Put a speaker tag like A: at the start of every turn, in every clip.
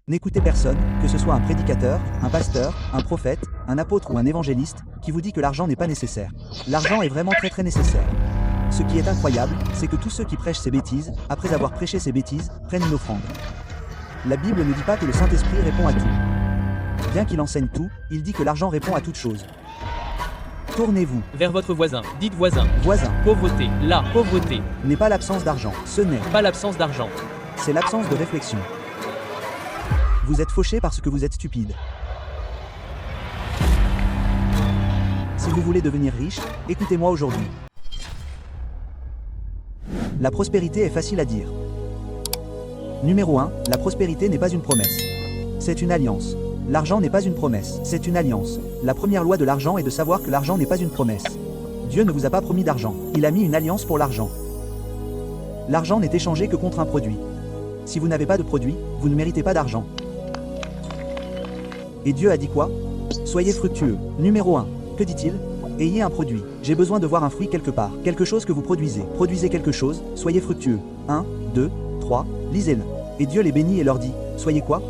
A: N'écoutez personne, que ce soit un prédicateur, un pasteur, un prophète, un apôtre ou un évangéliste, qui vous dit que l'argent n'est pas nécessaire. L'argent est vraiment très nécessaire. Ce qui est incroyable, c'est que tous ceux qui prêchent ces bêtises, après avoir prêché ces bêtises, prennent une offrande. La Bible ne dit pas que le Saint-Esprit répond à tout. Bien qu'il enseigne tout, il dit que l'argent répond à toute chose. Tournez-vous
B: Vers votre voisin, dites voisin.
A: Voisin.
B: Pauvreté, la pauvreté,
A: N'est pas l'absence d'argent, ce n'est.
B: pas l'absence d'argent.
A: C'est l'absence de réflexion. Vous êtes fauché parce que vous êtes stupide. Si vous voulez devenir riche, écoutez-moi aujourd'hui. La prospérité est facile à dire. Numéro 1, la prospérité n'est pas une promesse. C'est une alliance. L'argent n'est pas une promesse, c'est une alliance. La première loi de l'argent est de savoir que l'argent n'est pas une promesse. Dieu ne vous a pas promis d'argent, il a mis une alliance pour l'argent. L'argent n'est échangé que contre un produit. Si vous n'avez pas de produit, vous ne méritez pas d'argent. Et Dieu a dit quoi? Soyez fructueux. Numéro 1. Que dit-il? Ayez un produit. J'ai besoin de voir un fruit quelque part. Quelque chose que vous produisez. Produisez quelque chose, soyez fructueux. 1, 2, 3, lisez-le. Et Dieu les bénit et leur dit, soyez quoi?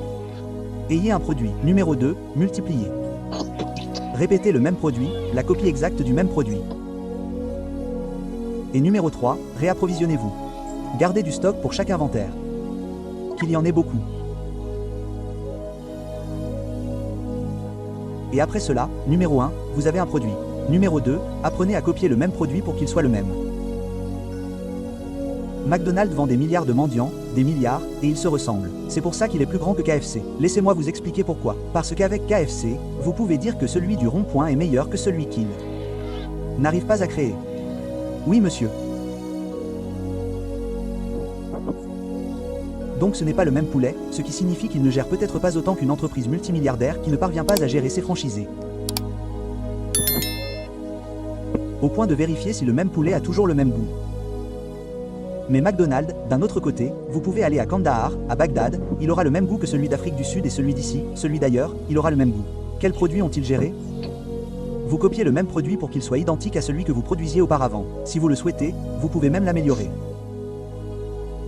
A: Ayez un produit. Numéro 2, multipliez. Répétez le même produit, la copie exacte du même produit. Et numéro 3, réapprovisionnez-vous. Gardez du stock pour chaque inventaire. Qu'il y en ait beaucoup. Et après cela, numéro 1, vous avez un produit. Numéro 2, apprenez à copier le même produit pour qu'il soit le même. McDonald's vend des milliards de mendiants, des milliards, et ils se ressemblent. C'est pour ça qu'il est plus grand que KFC. Laissez-moi vous expliquer pourquoi. Parce qu'avec KFC, vous pouvez dire que celui du rond-point est meilleur que celui qu'il n'arrive pas à créer. Oui, monsieur. Donc ce n'est pas le même poulet, ce qui signifie qu'il ne gère peut-être pas autant qu'une entreprise multimilliardaire qui ne parvient pas à gérer ses franchisés. Au point de vérifier si le même poulet a toujours le même goût. Mais McDonald's, d'un autre côté, vous pouvez aller à Kandahar, à Bagdad, il aura le même goût que celui d'Afrique du Sud et celui d'ici, celui d'ailleurs, il aura le même goût. Quels produits ont-ils géré? Vous copiez le même produit pour qu'il soit identique à celui que vous produisiez auparavant. Si vous le souhaitez, vous pouvez même l'améliorer.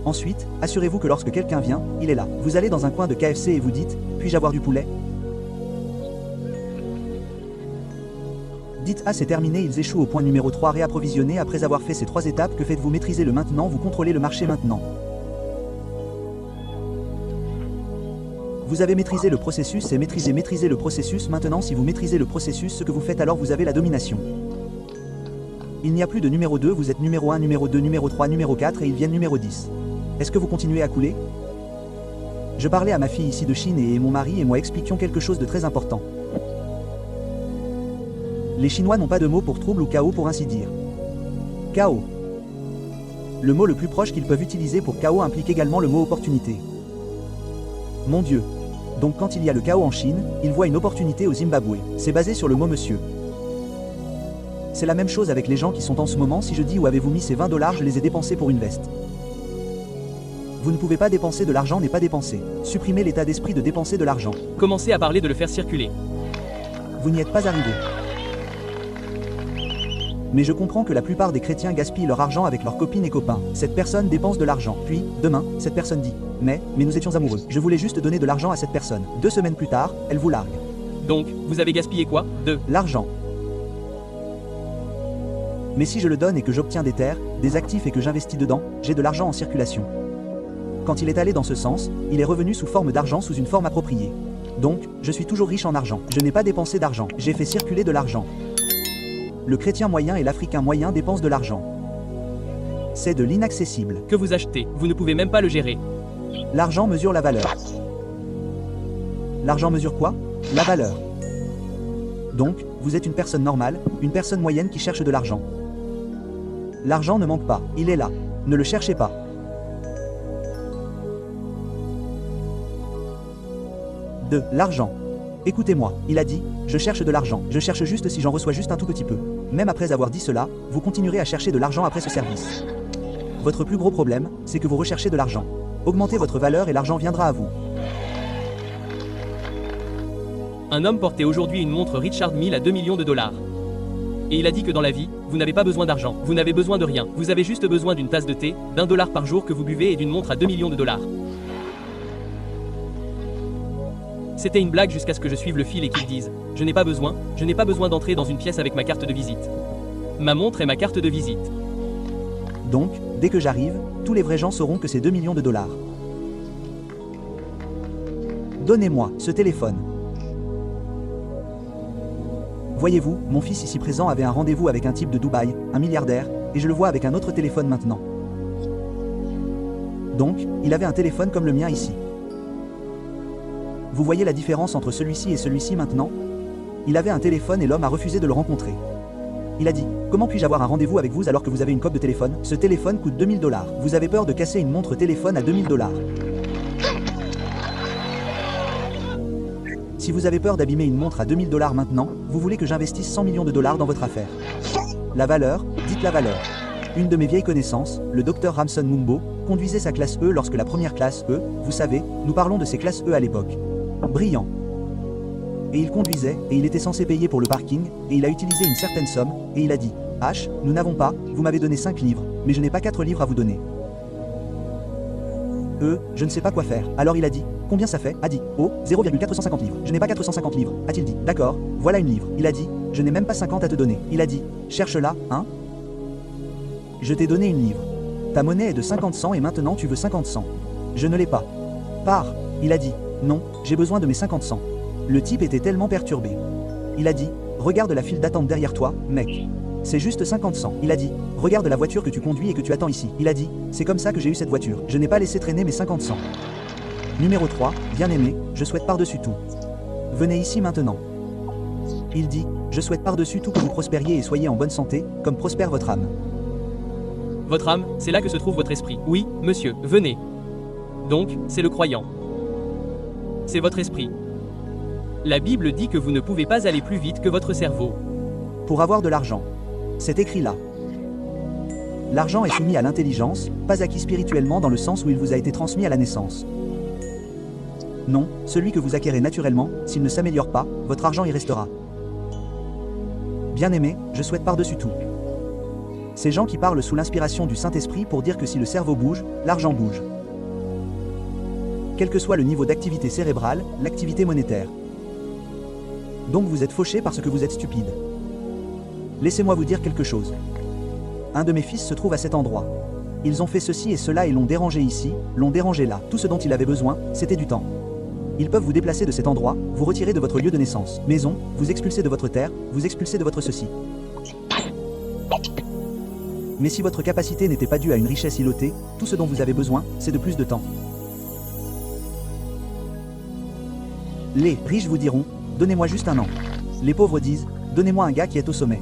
A: Ensuite, assurez-vous que lorsque quelqu'un vient, il est là. Vous allez dans un coin de KFC et vous dites, puis-je avoir du poulet? Dites, ah c'est terminé, ils échouent au point numéro 3, réapprovisionner. Après avoir fait ces 3 étapes, que faites-vous? Maîtrisez le maintenant, vous contrôlez le marché maintenant. Vous avez maîtrisé le processus et maîtrisez le processus. Maintenant si vous maîtrisez le processus, ce que vous faites alors vous avez la domination. Il n'y a plus de numéro 2, vous êtes numéro 1, numéro 2, numéro 3, numéro 4 et ils viennent numéro 10. Est-ce que vous continuez à couler? Je parlais à ma fille ici de Chine et mon mari et moi expliquions quelque chose de très important. Les Chinois n'ont pas de mot pour trouble ou chaos pour ainsi dire. Chaos. Le mot le plus proche qu'ils peuvent utiliser pour chaos implique également le mot opportunité. Mon Dieu. Donc quand il y a le chaos en Chine, ils voient une opportunité au Zimbabwe. C'est basé sur le mot monsieur. C'est la même chose avec les gens qui sont en ce moment. Si je dis où avez-vous mis ces 20 $, je les ai dépensés pour une veste. Vous ne pouvez pas dépenser de l'argent, n'est pas dépensé. Supprimez l'état d'esprit de dépenser de l'argent.
B: Commencez à parler de le faire circuler.
A: Vous n'y êtes pas arrivé. Mais je comprends que la plupart des chrétiens gaspillent leur argent avec leurs copines et copains. Cette personne dépense de l'argent. Puis, demain, cette personne dit « Mais nous étions amoureux. Je voulais juste donner de l'argent à cette personne. 2 semaines plus tard, elle vous largue. »
B: Donc, vous avez gaspillé quoi? De
A: l'argent. Mais si je le donne et que j'obtiens des terres, des actifs et que j'investis dedans, j'ai de l'argent en circulation. Quand il est allé dans ce sens, il est revenu sous forme d'argent sous une forme appropriée. Donc, je suis toujours riche en argent. Je n'ai pas dépensé d'argent. J'ai fait circuler de l'argent. Le chrétien moyen et l'africain moyen dépensent de l'argent. C'est de l'inaccessible.
B: que vous achetez, vous ne pouvez même pas le gérer.
A: L'argent mesure la valeur. L'argent mesure quoi? La valeur. Donc, vous êtes une personne normale, une personne moyenne qui cherche de l'argent. L'argent ne manque pas, il est là. Ne le cherchez pas. De l'argent. Écoutez-moi, il a dit, je cherche de l'argent, je cherche juste si j'en reçois juste un tout petit peu. Même après avoir dit cela, vous continuerez à chercher de l'argent après ce service. Votre plus gros problème, c'est que vous recherchez de l'argent. Augmentez votre valeur et l'argent viendra à vous.
B: Un homme portait aujourd'hui une montre Richard Mille à 2 millions de $. Et il a dit que dans la vie, vous n'avez pas besoin d'argent, vous n'avez besoin de rien. Vous avez juste besoin d'une tasse de thé, d'1 $ par jour que vous buvez et d'une montre à 2 millions de $. C'était une blague jusqu'à ce que je suive le fil et qu'ils disent « Je n'ai pas besoin d'entrer dans une pièce avec ma carte de visite. Ma montre est ma carte de visite. »
A: Donc, dès que j'arrive, tous les vrais gens sauront que c'est 2 millions de dollars. Donnez-moi ce téléphone. Voyez-vous, mon fils ici présent avait un rendez-vous avec un type de Dubaï, un milliardaire, et je le vois avec un autre téléphone maintenant. Donc, il avait un téléphone comme le mien ici. Vous voyez la différence entre celui-ci et celui-ci maintenant? Il avait un téléphone et l'homme a refusé de le rencontrer. Il a dit, comment puis-je avoir un rendez-vous avec vous alors que vous avez une coque de téléphone? Ce téléphone coûte 2000 dollars. Vous avez peur de casser une montre téléphone à 2000 dollars. Si vous avez peur d'abîmer une montre à 2000 dollars maintenant, vous voulez que j'investisse 100 millions de dollars dans votre affaire. La valeur, dites la valeur. Une de mes vieilles connaissances, le docteur Ramson Mumbo, conduisait sa classe E lorsque la première classe E, vous savez, nous parlons de ces classes E à l'époque. Brillant. Et il conduisait, et il était censé payer pour le parking, et il a utilisé une certaine somme, et il a dit, H, nous n'avons pas, vous m'avez donné 5 livres, mais je n'ai pas 4 livres à vous donner. Je ne sais pas quoi faire. Alors il a dit, combien ça fait? A dit, oh, 0,450 livres. Je n'ai pas 450 livres. A-t-il dit, d'accord, voilà une livre. Il a dit, je n'ai même pas 50 à te donner. Il a dit, cherche-la, hein? Je t'ai donné une livre. Ta monnaie est de 50 cents et maintenant tu veux 50 cents. Je ne l'ai pas. Pars. Il a dit, non, j'ai besoin de mes 50 cents. Le type était tellement perturbé. Il a dit, regarde la file d'attente derrière toi, mec. C'est juste 50 cents. Il a dit, regarde la voiture que tu conduis et que tu attends ici. Il a dit, c'est comme ça que j'ai eu cette voiture. Je n'ai pas laissé traîner mes 50 cents. Numéro 3, bien aimé, je souhaite par-dessus tout. Venez ici maintenant. Il dit, je souhaite par-dessus tout que vous prospériez et soyez en bonne santé, comme prospère votre âme.
B: Votre âme, c'est là que se trouve votre esprit. Oui, monsieur, venez. Donc, c'est le croyant. C'est votre esprit. La Bible dit que vous ne pouvez pas aller plus vite que votre cerveau.
A: Pour avoir de l'argent. C'est écrit là. L'argent est soumis à l'intelligence, pas acquis spirituellement dans le sens où il vous a été transmis à la naissance. Non, celui que vous acquérez naturellement, s'il ne s'améliore pas, votre argent y restera. Bien-aimé, je souhaite par-dessus tout. Ces gens qui parlent sous l'inspiration du Saint-Esprit pour dire que si le cerveau bouge, l'argent bouge. Quel que soit le niveau d'activité cérébrale, l'activité monétaire. Donc vous êtes fauché parce que vous êtes stupide. Laissez-moi vous dire quelque chose. Un de mes fils se trouve à cet endroit. Ils ont fait ceci et cela et l'ont dérangé ici, l'ont dérangé là. Tout ce dont il avait besoin, c'était du temps. Ils peuvent vous déplacer de cet endroit, vous retirer de votre lieu de naissance, maison, vous expulser de votre terre, vous expulser de votre ceci. Mais si votre capacité n'était pas due à une richesse ilotée, tout ce dont vous avez besoin, c'est de plus de temps. Les riches vous diront, donnez-moi juste un an. Les pauvres disent, donnez-moi un gars qui est au sommet.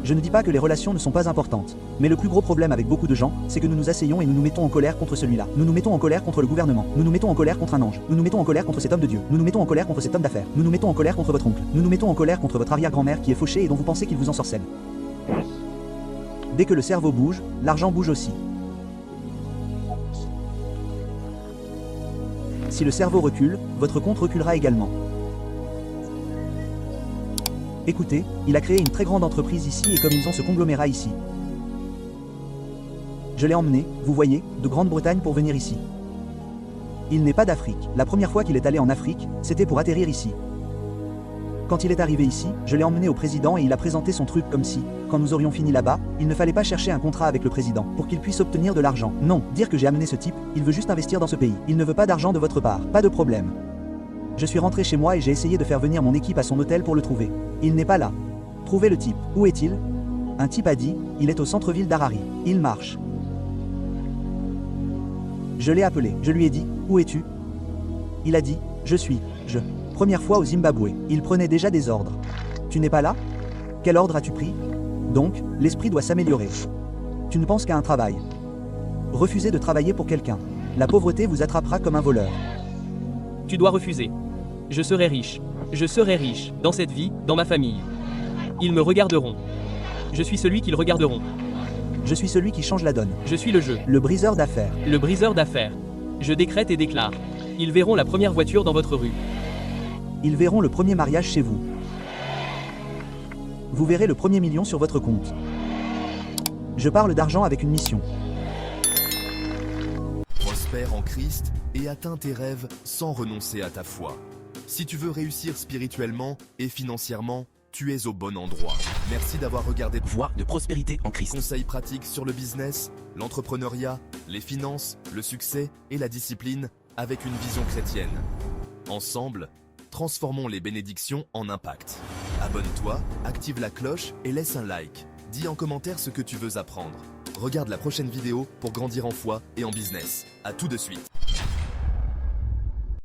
A: Je ne dis pas que les relations ne sont pas importantes, mais le plus gros problème avec beaucoup de gens, c'est que nous nous asseyons et nous nous mettons en colère contre celui-là. Nous nous mettons en colère contre le gouvernement. Nous nous mettons en colère contre un ange. Nous nous mettons en colère contre cet homme de Dieu. Nous nous mettons en colère contre cet homme d'affaires. Nous nous mettons en colère contre votre oncle. Nous nous mettons en colère contre votre arrière-grand-mère qui est fauchée et dont vous pensez qu'il vous ensorcelle. Dès que le cerveau bouge, l'argent bouge aussi. Si le cerveau recule, votre compte reculera également. Écoutez, il a créé une très grande entreprise ici et comme ils ont ce conglomérat ici. Je l'ai emmené, vous voyez, de Grande-Bretagne pour venir ici. Il n'est pas d'Afrique. La première fois qu'il est allé en Afrique, c'était pour atterrir ici. Quand il est arrivé ici, je l'ai emmené au président et il a présenté son truc comme si, quand nous aurions fini là-bas, il ne fallait pas chercher un contrat avec le président pour qu'il puisse obtenir de l'argent. Non, dire que j'ai amené ce type, il veut juste investir dans ce pays. Il ne veut pas d'argent de votre part. Pas de problème. Je suis rentré chez moi et j'ai essayé de faire venir mon équipe à son hôtel pour le trouver. Il n'est pas là. Trouvez le type. Où est-il? Un type a dit, il est au centre-ville d'Harare. Il marche. Je l'ai appelé. Je lui ai dit, où es-tu? Il a dit, je. Première fois au Zimbabwe. Il prenait déjà des ordres. Tu n'es pas là? Quel ordre as-tu pris? Donc, l'esprit doit s'améliorer. Tu ne penses qu'à un travail. Refusez de travailler pour quelqu'un. La pauvreté vous attrapera comme un voleur.
B: Tu dois refuser. Je serai riche. Je serai riche, dans cette vie, dans ma famille. Ils me regarderont. Je suis celui qu'ils regarderont.
A: Je suis celui qui change la donne.
B: Je suis le jeu.
A: Le briseur d'affaires.
B: Le briseur d'affaires. Je décrète et déclare. Ils verront la première voiture dans votre rue.
A: Ils verront le premier mariage chez vous. Vous verrez le premier million sur votre compte. Je parle d'argent avec une mission.
C: prospère en Christ et atteins tes rêves sans renoncer à ta foi. Si tu veux réussir spirituellement et financièrement, tu es au bon endroit. Merci d'avoir regardé
D: Voie de prospérité en Christ.
C: conseils pratiques sur le business, l'entrepreneuriat, les finances, le succès et la discipline avec une vision chrétienne. Ensemble, transformons les bénédictions en impact. Abonne-toi, active la cloche et laisse un like. Dis en commentaire ce que tu veux apprendre. Regarde la prochaine vidéo pour grandir en foi et en business. À tout de suite.